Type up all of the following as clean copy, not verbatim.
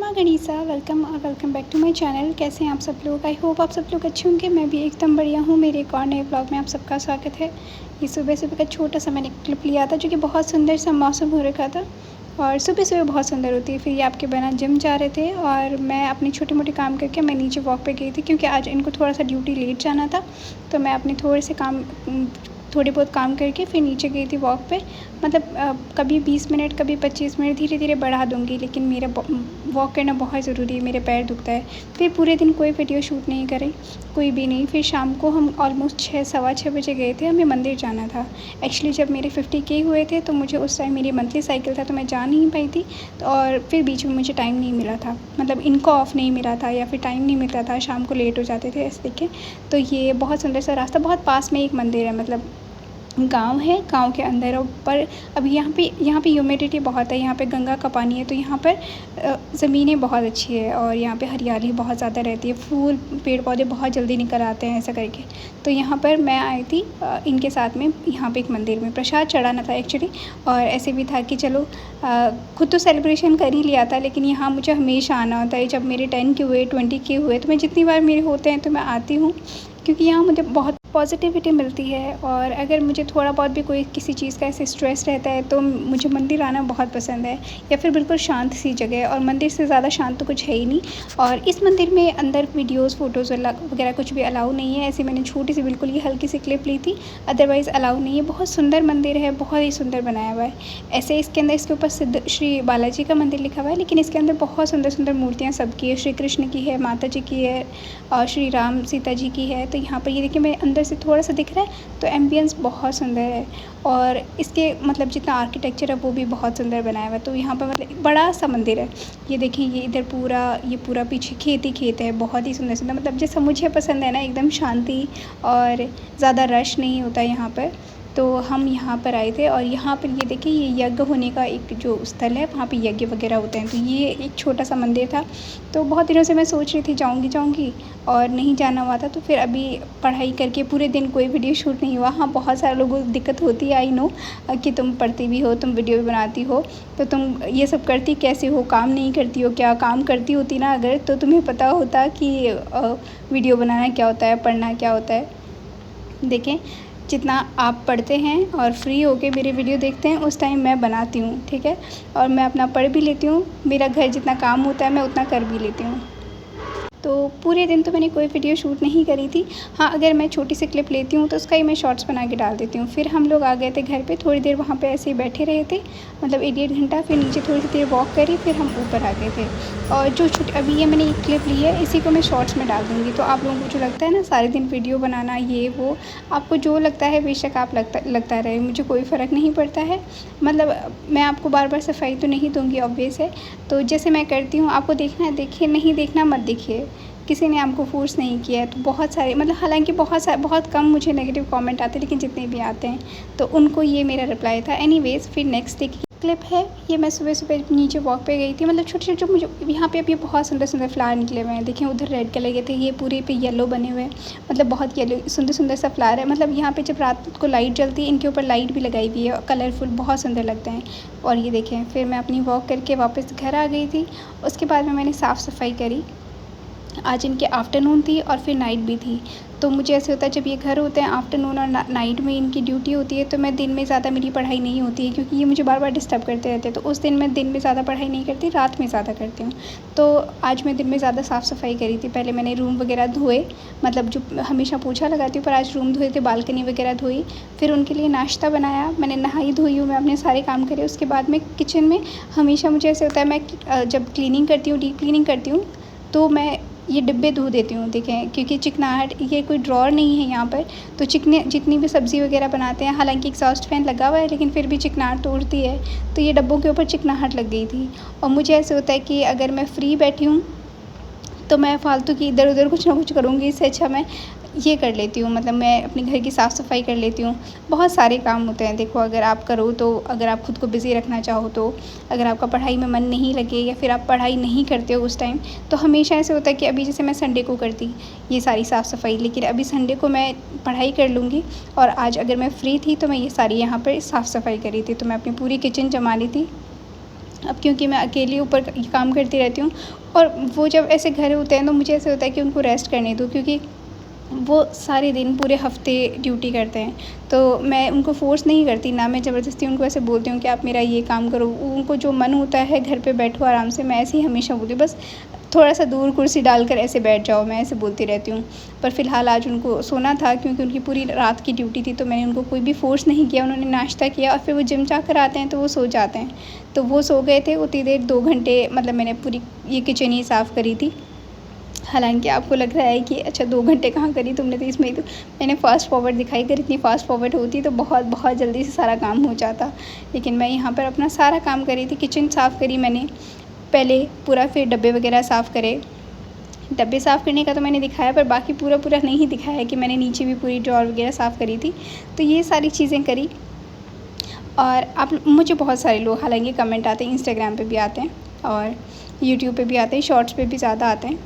माँ गणिसा, वेलकम और welcome back to my channel. कैसे हैं आप सब लोग? आई होप आप सब लोग अच्छे होंगे। मैं भी एकदम बढ़िया हूँ। मेरे एक और नए ब्लॉग में आप सबका स्वागत है। ये सुबह सुबह का छोटा सा मैंने क्लिप लिया था, जो कि बहुत सुंदर सा मौसम हो रखा था और सुबह सुबह बहुत सुंदर होती है। फिर ये आपके बना जिम जा रहे थे और मैं अपनी छोटे मोटे काम करके मैं नीचे वॉक पे गई थी, क्योंकि आज इनको थोड़ा सा ड्यूटी लेट जाना था। तो मैं अपने थोड़े बहुत काम करके फिर नीचे गई थी वॉक पे। मतलब कभी 20 मिनट, कभी 25 मिनट, धीरे धीरे बढ़ा दूँगी, लेकिन मेरा वॉक करना बहुत ज़रूरी है। मेरे पैर दुखता है। फिर पूरे दिन कोई वीडियो शूट नहीं करी, कोई भी नहीं। फिर शाम को हम ऑलमोस्ट 6, सवा 6 बजे गए थे। हमें मंदिर जाना था। एक्चुअली जब मेरे 50K हुए थे तो मुझे उस टाइम मेरी मंथली साइकिल था, तो मैं जा नहीं पाई थी। तो और फिर बीच में मुझे टाइम नहीं मिला था, मतलब इनको ऑफ नहीं मिला था या फिर टाइम नहीं मिलता था, शाम को लेट हो जाते थे ऐसे देखें। तो ये बहुत सुंदर सा रास्ता, बहुत पास में एक मंदिर है, मतलब गांव है, गांव के अंदर है। पर अभी यहाँ पे ह्यूमिडिटी बहुत है। यहाँ पे गंगा का पानी है, तो यहाँ पर ज़मीनें बहुत अच्छी है और यहाँ पे हरियाली बहुत ज़्यादा रहती है। फूल पेड़ पौधे बहुत जल्दी निकल आते हैं ऐसा करके। तो यहाँ पर मैं आई थी इनके साथ में। यहाँ पे एक मंदिर में प्रसाद चढ़ाना था एक्चुअली, और ऐसे भी था कि चलो खुद तो सेलिब्रेशन कर ही लिया था, लेकिन यहाँ मुझे हमेशा आना होता है। जब मेरे 10 के हुए, 20 के हुए, तो मैं जितनी बार मेरे होते हैं तो मैं आती हूँ, क्योंकि यहाँ मुझे बहुत पॉजिटिविटी मिलती है। और अगर मुझे थोड़ा बहुत भी कोई किसी चीज़ का ऐसे स्ट्रेस रहता है तो मुझे मंदिर आना बहुत पसंद है, या फिर बिल्कुल शांत सी जगह। और मंदिर से ज़्यादा शांत तो कुछ है ही नहीं। और इस मंदिर में अंदर वीडियोस फ़ोटोज़ वगैरह कुछ भी अलाउ नहीं है। ऐसे मैंने छोटी सी बिल्कुल ये हल्की सी क्लिप ली थी, अदरवाइज़ अलाउ नहीं है। बहुत सुंदर मंदिर है, बहुत ही सुंदर बनाया हुआ है। ऐसे इसके अंदर, इसके ऊपर सिद्ध श्री बालाजी का मंदिर लिखा हुआ है, लेकिन इसके अंदर बहुत सुंदर सुंदर मूर्तियाँ सबकी है। श्री कृष्ण की है, माता जी की है, और श्री राम सीता जी की है। तो यहाँ पर ये देखिए, मैं अंदर से थोड़ा सा दिख रहा है, तो एम्बियंस बहुत सुंदर है। और इसके मतलब जितना आर्किटेक्चर है वो भी बहुत सुंदर बनाया हुआ है। तो यहाँ पर मतलब बड़ा सा मंदिर है। ये देखिए, ये इधर ये पूरा पीछे खेत ही खेत है। बहुत ही सुंदर सुंदर, मतलब जैसा मुझे पसंद है ना, एकदम शांति और ज़्यादा रश नहीं होता यहाँ पर। तो हम यहाँ पर आए थे, और यहाँ पर ये देखिए, ये यज्ञ होने का एक जो स्थल है, वहाँ पे यज्ञ वगैरह होते हैं। तो ये एक छोटा सा मंदिर था। तो बहुत दिनों से मैं सोच रही थी जाऊँगी और नहीं जाना हुआ था। तो फिर अभी पढ़ाई करके पूरे दिन कोई वीडियो शूट नहीं हुआ। हाँ, बहुत सारे लोगों को दिक्कत होती है, आई नो, कि तुम पढ़ती भी हो, तुम वीडियो भी बनाती हो, तो तुम ये सब करती कैसे हो? काम नहीं करती हो क्या? काम करती होती ना अगर, तो तुम्हें पता होता कि वीडियो बनाना क्या होता है, पढ़ना क्या होता है। देखें, जितना आप पढ़ते हैं और फ्री होके मेरे वीडियो देखते हैं, उस टाइम मैं बनाती हूँ, ठीक है? और मैं अपना पढ़ भी लेती हूँ। मेरा घर जितना काम होता है मैं उतना कर भी लेती हूँ। तो पूरे दिन तो मैंने कोई वीडियो शूट नहीं करी थी। हाँ, अगर मैं छोटी सी क्लिप लेती हूँ तो उसका ही मैं शॉर्ट्स बना के डाल देती हूँ। फिर हम लोग आ गए थे घर पे, थोड़ी देर वहाँ पे ऐसे ही बैठे रहे थे, मतलब 1 डेढ़ घंटा। फिर नीचे थोड़ी सी देर वॉक करी, फिर हम ऊपर आ गए थे। और जो अभी ये मैंने एक क्लिप ली है, इसी को मैं शॉर्ट्स में डाल दूँगी। तो आप लोगों को जो लगता है ना सारे दिन वीडियो बनाना, ये वो, आपको जो लगता है बेशक आप लगता रहे, मुझे कोई फ़र्क नहीं पड़ता है। मतलब मैं आपको बार बार सफाई तो नहीं दूँगी, ऑब्वियस है। तो जैसे मैं करती हूँ, आपको देखना है देखिए, नहीं देखना मत देखिए। किसी ने आपको फ़ोर्स नहीं किया है। तो बहुत सारे, मतलब हालांकि बहुत कम मुझे नेगेटिव कमेंट आते हैं, लेकिन जितने भी आते हैं तो उनको ये मेरा रिप्लाई था। एनीवेज़, फिर नेक्स्ट डे की क्लिप है ये। मैं सुबह सुबह नीचे वॉक पे गई थी, मतलब छोटे छोटे जो मुझे यहाँ पे अभी बहुत सुंदर सुंदर फ्लावर निकले हुए हैं। देखिए उधर रेड कलर के थे, ये पूरे पे येलो बने हुए हैं, मतलब बहुत येलो सुंदर सुंदर सा फ्लावर है। मतलब यहाँ पे जब रात को लाइट जलती है, इनके ऊपर लाइट भी लगाई हुई है, कलरफुल, बहुत सुंदर लगते हैं। और ये देखें, फिर मैं अपनी वॉक करके वापस घर आ गई थी। उसके बाद में मैंने साफ़ सफाई करी। आज इनके आफ्टरनून थी और फिर नाइट भी थी। तो मुझे ऐसे होता है, जब ये घर होते हैं आफ्टरनून और नाइट में इनकी ड्यूटी होती है, तो मैं दिन में ज़्यादा मेरी पढ़ाई नहीं होती है, क्योंकि ये मुझे बार बार डिस्टर्ब करते रहते हैं। तो उस दिन मैं दिन में ज़्यादा पढ़ाई नहीं करती, रात में ज़्यादा करती हूँ। तो आज मैं दिन में ज़्यादा साफ़ सफाई करी थी। पहले मैंने रूम वगैरह धोए, मतलब जो हमेशा पोछा लगाती हूँ, पर आज रूम धोए थे, बालकनी वगैरह धोई। फिर उनके लिए नाश्ता बनाया, मैंने नहाई धोई हूँ, मैं अपने सारे काम करे। उसके बाद में किचन में हमेशा मुझे ऐसे होता है, मैं जब क्लीनिंग करती हूँ, डीप क्लीनिंग करती हूँ, तो मैं ये डिब्बे धो देती हूँ। देखें, क्योंकि चिकनाहट, ये कोई ड्रॉर नहीं है यहाँ पर, तो जितनी भी सब्ज़ी वगैरह बनाते हैं, हालांकि एग्जॉस्ट फैन लगा हुआ है, लेकिन फिर भी चिकनाहट तो उड़ती है। तो ये डब्बों के ऊपर चिकनाहट लग गई थी। और मुझे ऐसे होता है कि अगर मैं फ्री बैठी हूँ तो मैं फालतू की इधर उधर कुछ ना कुछ करूँगी, इससे अच्छा मैं ये कर लेती हूँ, मतलब मैं अपने घर की साफ़ सफाई कर लेती हूँ। बहुत सारे काम होते हैं, देखो, अगर आप करो तो, अगर आप खुद को बिज़ी रखना चाहो तो, अगर आपका पढ़ाई में मन नहीं लगे या फिर आप पढ़ाई नहीं करते हो उस टाइम, तो हमेशा ऐसे होता है कि अभी जैसे मैं संडे को करती ये सारी साफ़ सफाई, लेकिन अभी संडे को मैं पढ़ाई कर लूँगी। और आज अगर मैं फ्री थी तो मैं ये सारी यहाँ पर साफ़ सफाई करी थी। तो मैं अपनी पूरी किचन जमा ली थी। अब क्योंकि मैं अकेली ऊपर काम करती रहती हूँ और वो जब ऐसे घर होते हैं तो मुझे ऐसे होता है कि उनको रेस्ट करने दूँ, क्योंकि वो सारे दिन पूरे हफ़्ते ड्यूटी करते हैं। तो मैं उनको फ़ोर्स नहीं करती, ना मैं ज़बरदस्ती उनको ऐसे बोलती हूँ कि आप मेरा ये काम करो। उनको जो मन होता है घर पे बैठो आराम से, मैं ऐसे ही हमेशा बोलती हूँ, बस थोड़ा-सा दूर कुर्सी डालकर ऐसे बैठ जाओ, मैं ऐसे बोलती रहती हूँ। पर फ़िलहाल आज उनको सोना था क्योंकि उनकी पूरी रात की ड्यूटी थी, तो मैंने उनको कोई भी फ़ोर्स नहीं किया। उन्होंने नाश्ता किया और फिर वो जिम जाकर आते हैं तो वो सो जाते हैं। तो वो सो गए थे उतनी देर, 2 घंटे मतलब मैंने पूरी ये किचन ही साफ़ करी थी। हालाँकि आपको लग रहा है कि अच्छा 2 घंटे कहाँ करी तुमने, तो इसमें तो मैंने फ़ास्ट फॉरवर्ड दिखाई। अगर इतनी फ़ास्ट फॉरवर्ड होती तो बहुत जल्दी से सारा काम हो जाता। लेकिन मैं यहाँ पर अपना सारा काम करी थी, किचन साफ़ करी मैंने पहले पूरा, फिर डब्बे वग़ैरह साफ़ करे। डब्बे साफ़ करने का तो मैंने दिखाया, पर बाकी पूरा नहीं दिखाया कि मैंने नीचे भी पूरी ड्रॉर वग़ैरह साफ़ करी थी। तो ये सारी चीज़ें करी। और आप मुझे बहुत सारे लोग हालाँकि कमेंट आते हैं, इंस्टाग्राम पे भी आते हैं और यूट्यूब पे भी आते हैं, शॉर्ट्स पे भी ज़्यादा आते हैं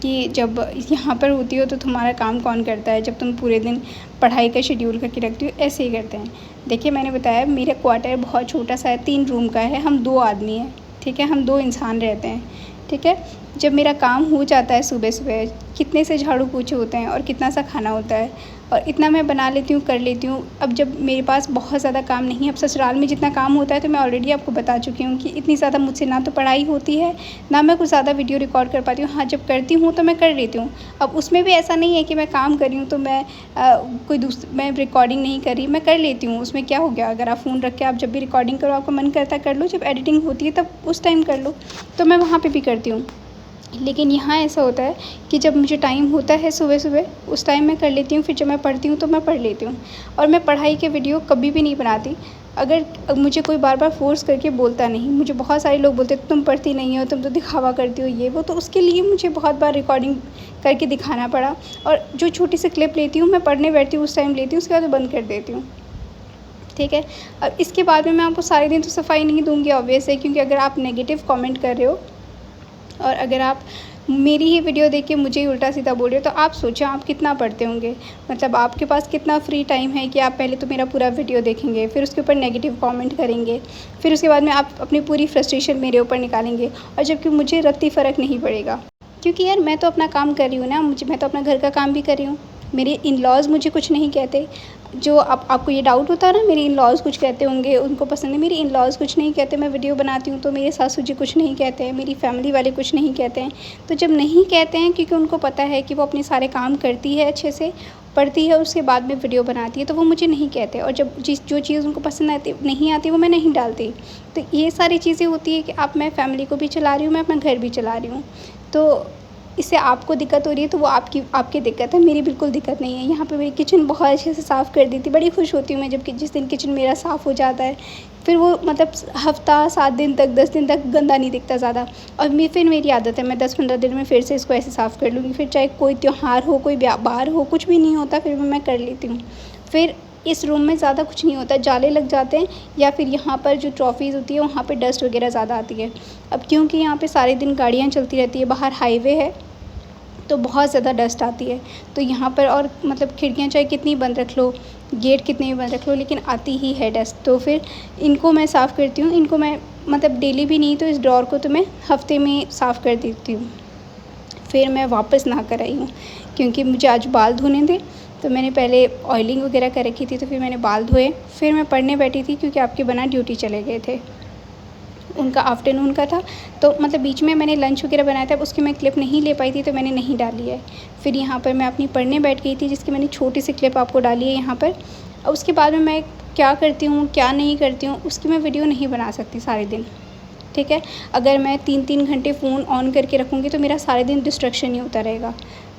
कि जब यहाँ पर होती हो तो तुम्हारा काम कौन करता है, जब तुम पूरे दिन पढ़ाई का शेड्यूल करके रखती हो। ऐसे ही करते हैं। देखिए, मैंने बताया मेरा क्वार्टर बहुत छोटा-सा है, 3 रूम का है, हम 2 आदमी हैं, ठीक है? हम 2 इंसान रहते हैं, ठीक है? जब मेरा काम हो जाता है सुबह-सुबह, कितने से झाड़ू पोछे होते हैं और कितना सा खाना होता है और इतना मैं बना लेती हूँ, कर लेती हूँ। अब जब मेरे पास बहुत ज़्यादा काम नहीं है, अब ससुराल में जितना काम होता है तो मैं ऑलरेडी आपको बता चुकी हूँ कि इतनी ज़्यादा मुझसे ना तो पढ़ाई होती है, ना मैं कुछ ज़्यादा वीडियो रिकॉर्ड कर पाती हूँ। हाँ, जब करती हूँ तो मैं कर लेती हूँ। अब उसमें भी ऐसा नहीं है कि मैं काम कर रही हूँ तो मैं रिकॉर्डिंग नहीं कर रही, मैं कर लेती हूँ। उसमें क्या हो गया, अगर आप फ़ोन रख के आप जब भी रिकॉर्डिंग करो, आपका मन करता है कर लो, जब एडिटिंग होती है तब उस टाइम कर लो, तो मैं वहाँ पे भी करती हूँ। लेकिन यहाँ ऐसा होता है कि जब मुझे टाइम होता है सुबह-सुबह, उस टाइम मैं कर लेती हूँ, फिर जब मैं पढ़ती हूँ तो मैं पढ़ लेती हूँ। और मैं पढ़ाई के वीडियो कभी भी नहीं बनाती, अगर मुझे कोई बार-बार फ़ोर्स करके बोलता नहीं। मुझे बहुत सारे लोग बोलते हैं तुम पढ़ती नहीं हो, तुम तो दिखावा करती हो, ये वो, तो उसके लिए मुझे बहुत बार रिकॉर्डिंग करके दिखाना पड़ा। और जो छोटी सी क्लिप लेती हूँ, मैं पढ़ने बैठती हूँ उस टाइम लेती हूँ, उसके बाद बंद कर देती हूँ, ठीक है? अब इसके बाद में मैं आपको सारे दिन तो सफाई नहीं दूँगी, ऑब्वियस है, क्योंकि अगर आप नेगेटिव कमेंट कर रहे हो और अगर आप मेरी ही वीडियो देख के मुझे ही उल्टा-सीधा बोल रहे हो, तो आप सोचो आप कितना पढ़ते होंगे। मतलब आपके पास कितना फ्री टाइम है कि आप पहले तो मेरा पूरा वीडियो देखेंगे, फिर उसके ऊपर नेगेटिव कमेंट करेंगे, फिर उसके बाद में आप अपनी पूरी फ्रस्ट्रेशन मेरे ऊपर निकालेंगे, और जबकि मुझे रत्ती फ़र्क नहीं पड़ेगा। क्योंकि यार मैं तो अपना काम कर रही हूँ ना, मैं तो अपना घर का काम भी कर रही हूँ। मेरे इन-लॉज़ मुझे कुछ नहीं कहते। जो आपको ये डाउट होता है ना मेरे इन-लॉज़ कुछ कहते होंगे, उनको पसंद है, मेरे इन-लॉज़ कुछ नहीं कहते। मैं वीडियो बनाती हूँ तो मेरे सासू जी कुछ नहीं कहते हैं, मेरी फैमिली वाले कुछ नहीं कहते हैं। तो जब नहीं कहते हैं, क्योंकि उनको पता है कि वो अपने सारे काम करती है अच्छे से, पढ़ती है, उसके बाद में वीडियो बनाती है, तो वो मुझे नहीं कहते। और जब जो चीज़ उनको पसंद आती नहीं आती, वो मैं नहीं डालती। तो ये सारी चीज़ें होती है कि अब मैं फैमिली को भी चला रही हूँ, मैं अपना घर भी चला रही हूँ। तो इससे आपको दिक्कत हो रही है तो वो आपकी दिक्कत है, मेरी बिल्कुल दिक्कत नहीं है। यहाँ पे मेरी किचन बहुत अच्छे से साफ़ कर दी थी, बड़ी खुश होती हूँ मैं जब कि जिस दिन किचन मेरा साफ़ हो जाता है। फिर वो मतलब हफ़्ता 7 दिन तक 10 दिन तक गंदा नहीं दिखता ज़्यादा। और फिर मेरी आदत है, मैं 10-15 दिन में फिर से इसको ऐसे साफ़ कर लूँगी। फिर चाहे कोई त्योहार हो, कोई बाहर हो, कुछ भी नहीं होता, फिर भी मैं कर लेती हूँ। फिर इस रूम में ज़्यादा कुछ नहीं होता, जाले लग जाते हैं या फिर यहाँ पर जो ट्रॉफ़ीज़ होती है वहाँ पे डस्ट वग़ैरह ज़्यादा आती है। अब क्योंकि यहाँ पे सारे दिन गाड़ियाँ चलती रहती है, बाहर हाईवे है, तो बहुत ज़्यादा डस्ट आती है। तो यहाँ पर और मतलब खिड़कियाँ चाहे कितनी बंद रख लो, गेट कितने भी बंद रख लो, लेकिन आती ही है डस्ट। तो फिर इनको मैं साफ़ करती हूँ। इनको मैं मतलब डेली भी नहीं तो इस ड्रॉर को तो मैं हफ़्ते में साफ़ कर देती हूँ। फिर मैं वापस नहा कर आई हूँ क्योंकि मुझे आज बाल धोने थे, तो मैंने पहले ऑयलिंग वगैरह कर रखी थी, तो फिर मैंने बाल धोए। फिर मैं पढ़ने बैठी थी क्योंकि आपके बना ड्यूटी चले गए थे, उनका आफ्टरनून का था, तो मतलब बीच में मैंने लंच वगैरह बनाया था, उसकी मैं क्लिप नहीं ले पाई थी तो मैंने नहीं डाली है। फिर यहाँ पर मैं अपनी पढ़ने बैठ गई थी, जिसकी मैंने छोटी सी क्लिप आपको डाली है यहाँ पर। और उसके बाद में मैं क्या करती हूँ क्या नहीं करती हूँ उसकी मैं वीडियो नहीं बना सकती सारे दिन, ठीक है? अगर मैं 3-3 घंटे फ़ोन ऑन करके रखूँगी तो मेरा सारे दिन डिस्ट्रैक्शन ही होता रहेगा,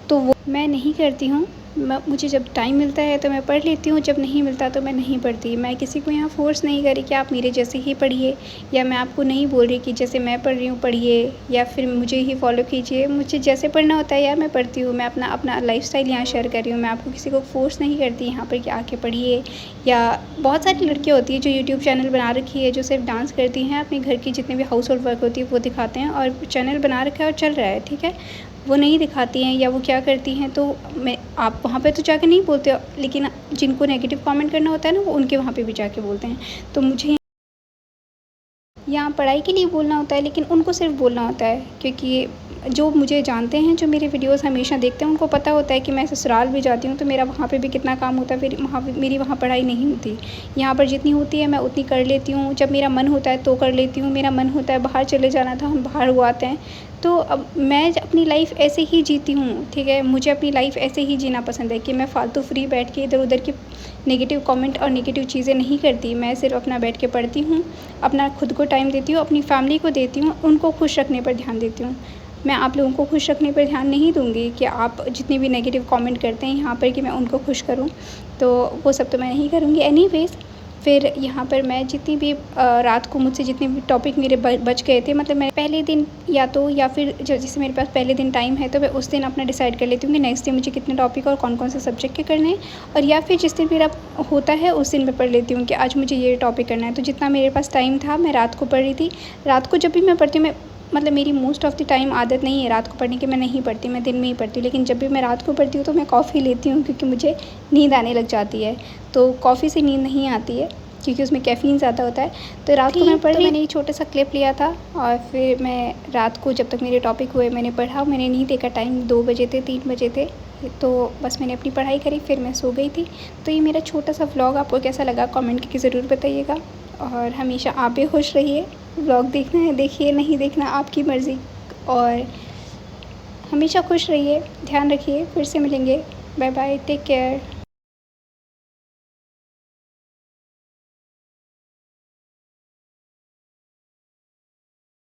तो वो मैं नहीं करती हूँ। मुझे जब टाइम मिलता है तो मैं पढ़ लेती हूँ, जब नहीं मिलता तो मैं नहीं पढ़ती। मैं किसी को यहाँ फ़ोर्स नहीं कर रही कि आप मेरे जैसे ही पढ़िए, या मैं आपको नहीं बोल रही कि जैसे मैं पढ़ रही हूँ पढ़िए, या फिर मुझे ही फ़ॉलो कीजिए। मुझे जैसे पढ़ना होता है यार मैं पढ़ती हूँ। मैं अपना लाइफ़स्टाइल यहाँ शेयर कर रही हूँ। मैं आपको किसी को फ़ोर्स नहीं करती यहाँ पर कि आके पढ़िए। या बहुत सारी लड़कियाँ होती हैं जो यूट्यूब चैनल बना रखी है, जो सिर्फ डांस करती हैं, अपने घर की जितने भी हाउस होल्ड वर्क होती है वो दिखाते हैं, और चैनल बना रखा है और चल रहा है, ठीक है? वो नहीं दिखाती हैं या वो क्या करती हैं, तो आप वहाँ पे तो जाके नहीं बोलते हो, लेकिन जिनको नेगेटिव कमेंट करना होता है ना, वो उनके वहाँ पे भी जाके बोलते हैं। तो मुझे यहाँ पढ़ाई के लिए बोलना होता है, लेकिन उनको सिर्फ बोलना होता है, क्योंकि जो मुझे जानते हैं, जो मेरे वीडियोस हमेशा देखते हैं, उनको पता होता है कि मैं ससुराल भी जाती हूँ तो मेरा वहाँ पे भी कितना काम होता है, फिर वहाँ पे मेरी वहाँ पढ़ाई नहीं होती। यहाँ पर जितनी होती है मैं उतनी कर लेती हूँ, जब मेरा मन होता है तो कर लेती हूँ, मेरा मन होता है बाहर चले जाना था, हम बाहर हो आते हैं। तो अब मैं अपनी लाइफ़ ऐसे ही जीती हूँ, ठीक है? मुझे अपनी लाइफ़ ऐसे ही जीना पसंद है कि मैं फ़ालतू फ्री बैठ के इधर-उधर की नेगेटिव कमेंट और नेगेटिव चीज़ें नहीं करती। मैं सिर्फ़ अपना बैठ के पढ़ती हूँ, अपना खुद को टाइम देती हूँ, अपनी फैमिली को देती हूँ, उनको खुश रखने पर ध्यान देती हूँ। मैं आप लोगों को खुश रखने पर ध्यान नहीं दूँगी कि आप जितने भी नेगेटिव कमेंट करते हैं यहाँ पर कि मैं उनको खुश करूँ, तो वो सब तो मैं नहीं करूँगी एनीवेज़। फिर यहाँ पर मैं जितनी भी रात को मुझसे जितने भी टॉपिक मेरे बच गए थे, मतलब मैं पहले दिन या फिर जैसे मेरे पास पहले दिन टाइम है तो मैं उस दिन अपना डिसाइड कर लेती हूँ कि नेक्स्ट डे मुझे कितने टॉपिक और कौन-कौन से सब्जेक्ट के करने हैं, और या फिर जिस दिन मेरा होता है उस दिन मैं पढ़ लेती हूँ कि आज मुझे ये टॉपिक करना है। तो जितना मेरे पास टाइम था मैं रात को पढ़ रही थी। रात को जब भी मैं पढ़ती हूँ, मैं मतलब मेरी मोस्ट ऑफ़ द टाइम आदत नहीं है रात को पढ़ने की, मैं नहीं पढ़ती, मैं दिन में ही पढ़ती हूँ। लेकिन जब भी मैं रात को पढ़ती हूँ तो मैं कॉफ़ी लेती हूँ, क्योंकि मुझे नींद आने लग जाती है। तो कॉफ़ी से नींद नहीं आती है, क्योंकि उसमें कैफ़ीन ज़्यादा होता है। तो रात को मैं पढ़ रही, मैंने एक छोटा सा क्लिप लिया था और फिर मैं रात को जब तक मेरे टॉपिक हुए मैंने पढ़ा। मैंने नहीं देखा टाइम, 2 बजे थे, 3 बजे थे, तो बस मैंने अपनी पढ़ाई करी, फिर मैं सो गई थी। तो ये मेरा छोटा सा व्लॉग आपको कैसा लगा कमेंट करके ज़रूर बताइएगा, और हमेशा आप भी खुश रहिए। व्लॉग देखना है देखिए, नहीं देखना आपकी मर्ज़ी, और हमेशा खुश रहिए, ध्यान रखिए। फिर से मिलेंगे, बाय बाय, टेक केयर।